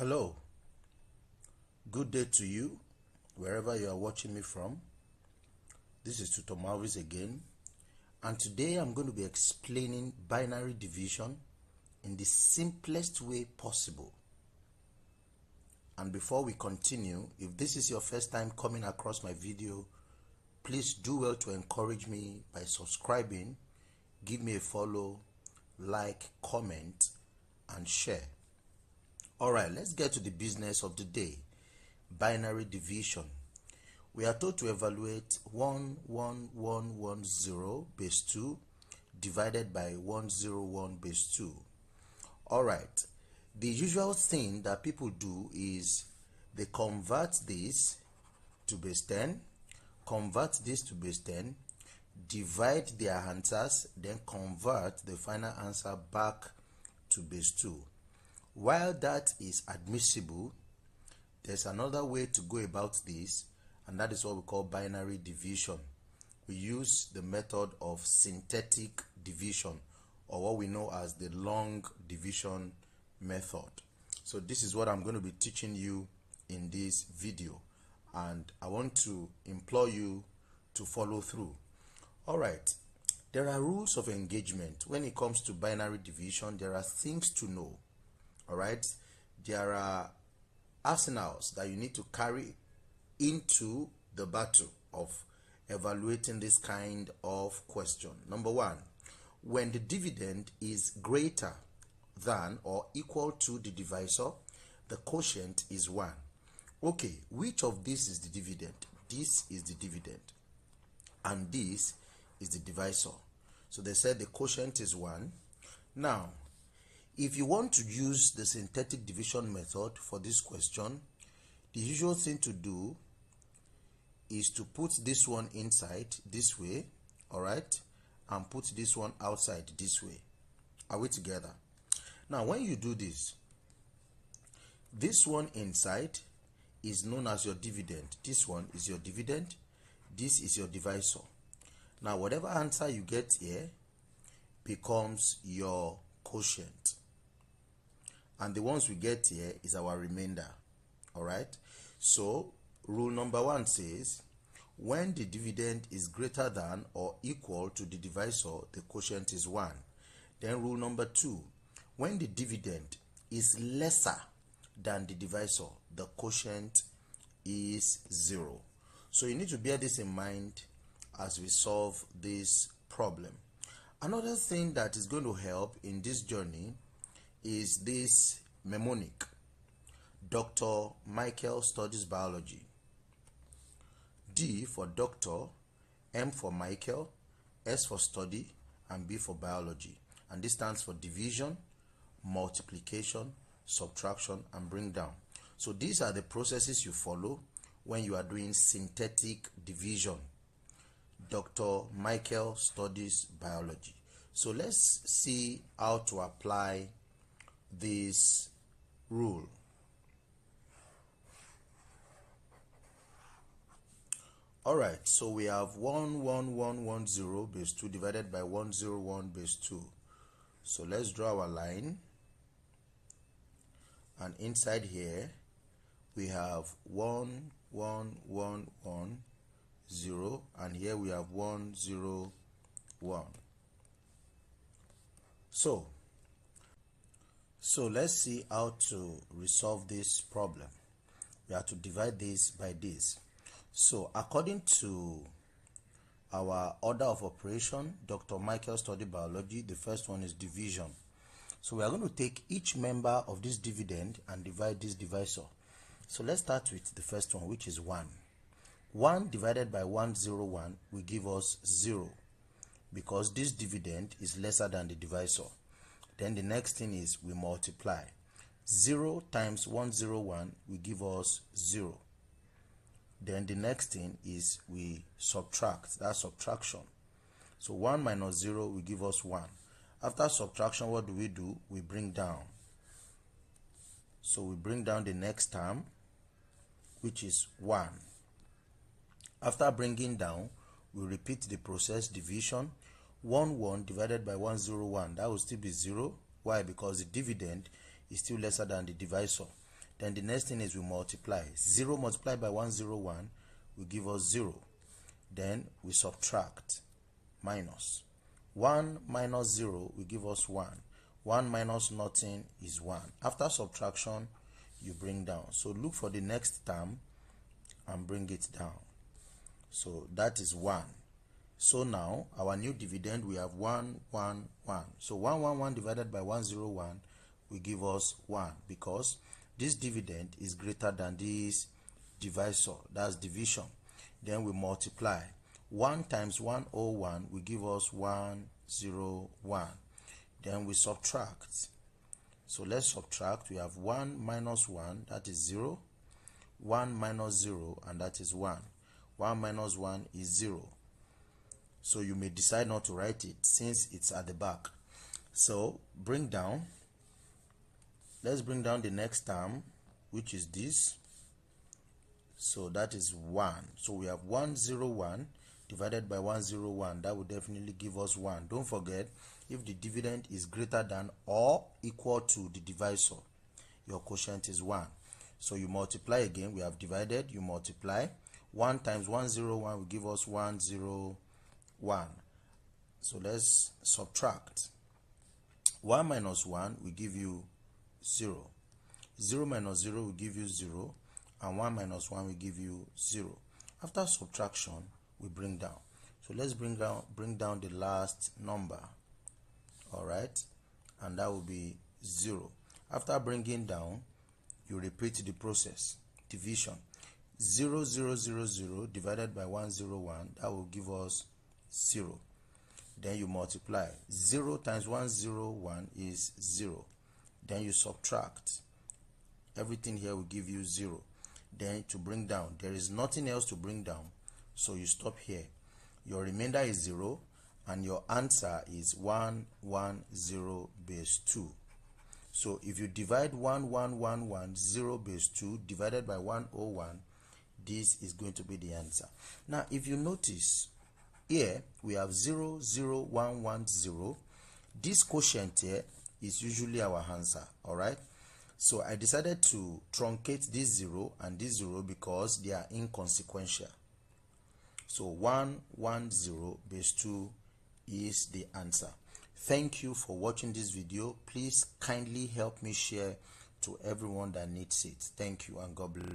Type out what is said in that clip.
Hello, good day to you, wherever you are watching me from. This is Tutor Malvis again, and today I'm going to be explaining binary division in the simplest way possible. And before we continue, if this is your first time coming across my video, please do well to encourage me by subscribing, give me a follow, like, comment, and share. Alright, let's get to the business of the day. Binary division. We are told to evaluate 11110 base 2 divided by 101 base 2. Alright, the usual thing that people do is they convert this to base 10, convert this to base 10, divide their answers, then convert the final answer back to base 2. While that is admissible, there's another way to go about this, and that is what we call binary division. We use the method of synthetic division, or what we know as the long division method. So this is what I'm going to be teaching you in this video, and I want to implore you to follow through. Alright, there are rules of engagement. When it comes to binary division, there are things to know. Alright, there are arsenals that you need to carry into the battle of evaluating this kind of question. Number one, when the dividend is greater than or equal to the divisor, the quotient is 1. Okay, which of this is the dividend? This is the dividend, and this is the divisor. So they said the quotient is 1. Now, if you want to use the synthetic division method for this question, the usual thing to do is to put this one inside this way, alright, and put this one outside this way. Are we together? Now, when you do this, this one inside is known as your dividend. This one is your dividend. This is your divisor. Now, whatever answer you get here becomes your quotient, and the ones we get here is our remainder. Alright, so rule number 1 says when the dividend is greater than or equal to the divisor, the quotient is 1. Then rule number 2, when the dividend is lesser than the divisor, the quotient is 0. So you need to bear this in mind as we solve this problem. Another thing that is going to help in this journey is this mnemonic. Dr. Michael studies biology. D for doctor, M for Michael, S for study, and B for biology. And this stands for division, multiplication, subtraction, and bring down. So these are the processes you follow when you are doing synthetic division. Dr. Michael studies biology. So let's see how to apply this rule. Alright, so we have 11110 base 2 divided by 101 base 2. So let's draw our line, and inside here we have 11110, and here we have 101. So let's see how to resolve this problem. We have to divide this by this. So according to our order of operation, Dr. Michael studied biology, the first one is division. So we are going to take each member of this dividend and divide this divisor. So let's start with the first one, which is 1. 1 divided by 101 will give us 0, because this dividend is lesser than the divisor. Then the next thing is we multiply. 0 times 101 will give us 0. Then the next thing is we subtract. That's subtraction. So 1 minus 0 will give us 1. After subtraction, what do? We bring down. So we bring down the next term, which is 1. After bringing down, we repeat the process, division. 1 divided by 101, that will still be 0. Why? Because the dividend is still lesser than the divisor. Then the next thing is we multiply. 0 multiplied by 101 will give us 0. Then we subtract, minus. 1 minus 0 will give us 1. 1 minus nothing is 1. After subtraction, you bring down. So look for the next term and bring it down. So that is 1. So now our new dividend, we have 1, 1, 1. So 1, 1, 1 divided by 101 will give us 1, because this dividend is greater than this divisor, that's division. Then we multiply. 1 times 101 will give us 101. Then we subtract. So let's subtract. We have 1 minus 1, that is 0. 1 minus 0, and that is 1. 1 minus 1 is 0. So you may decide not to write it since it's at the back. So bring down. Let's bring down the next term, which is this. So that is 1. So we have 101 divided by 101. That will definitely give us 1. Don't forget, if the dividend is greater than or equal to the divisor, your quotient is 1. So you multiply again. We have divided, you multiply. 1 times 101 will give us 101. So let's subtract. 1 minus 1 will give you 0. 0 minus 0 will give you 0. And 1 minus 1 will give you 0. After subtraction, we bring down. So let's bring down the last number. Alright? And that will be 0. After bringing down, you repeat the process. Division. 0, 0, 0, 0 divided by 101, that will give us 0. Then you multiply. 0 times 101 is 0. Then you subtract. Everything here will give you 0. Then to bring down, there is nothing else to bring down, so you stop here. Your remainder is 0, and your answer is 110 base 2. So if you divide 11110 base 2 divided by 101, this is going to be the answer. Now if you notice here, we have 00110. This quotient here is usually our answer. All right, so I decided to truncate this 0 and this 0 because they are inconsequential. So 110 base 2 is the answer. Thank you for watching this video. Please kindly help me share to everyone that needs it. Thank you, and God bless.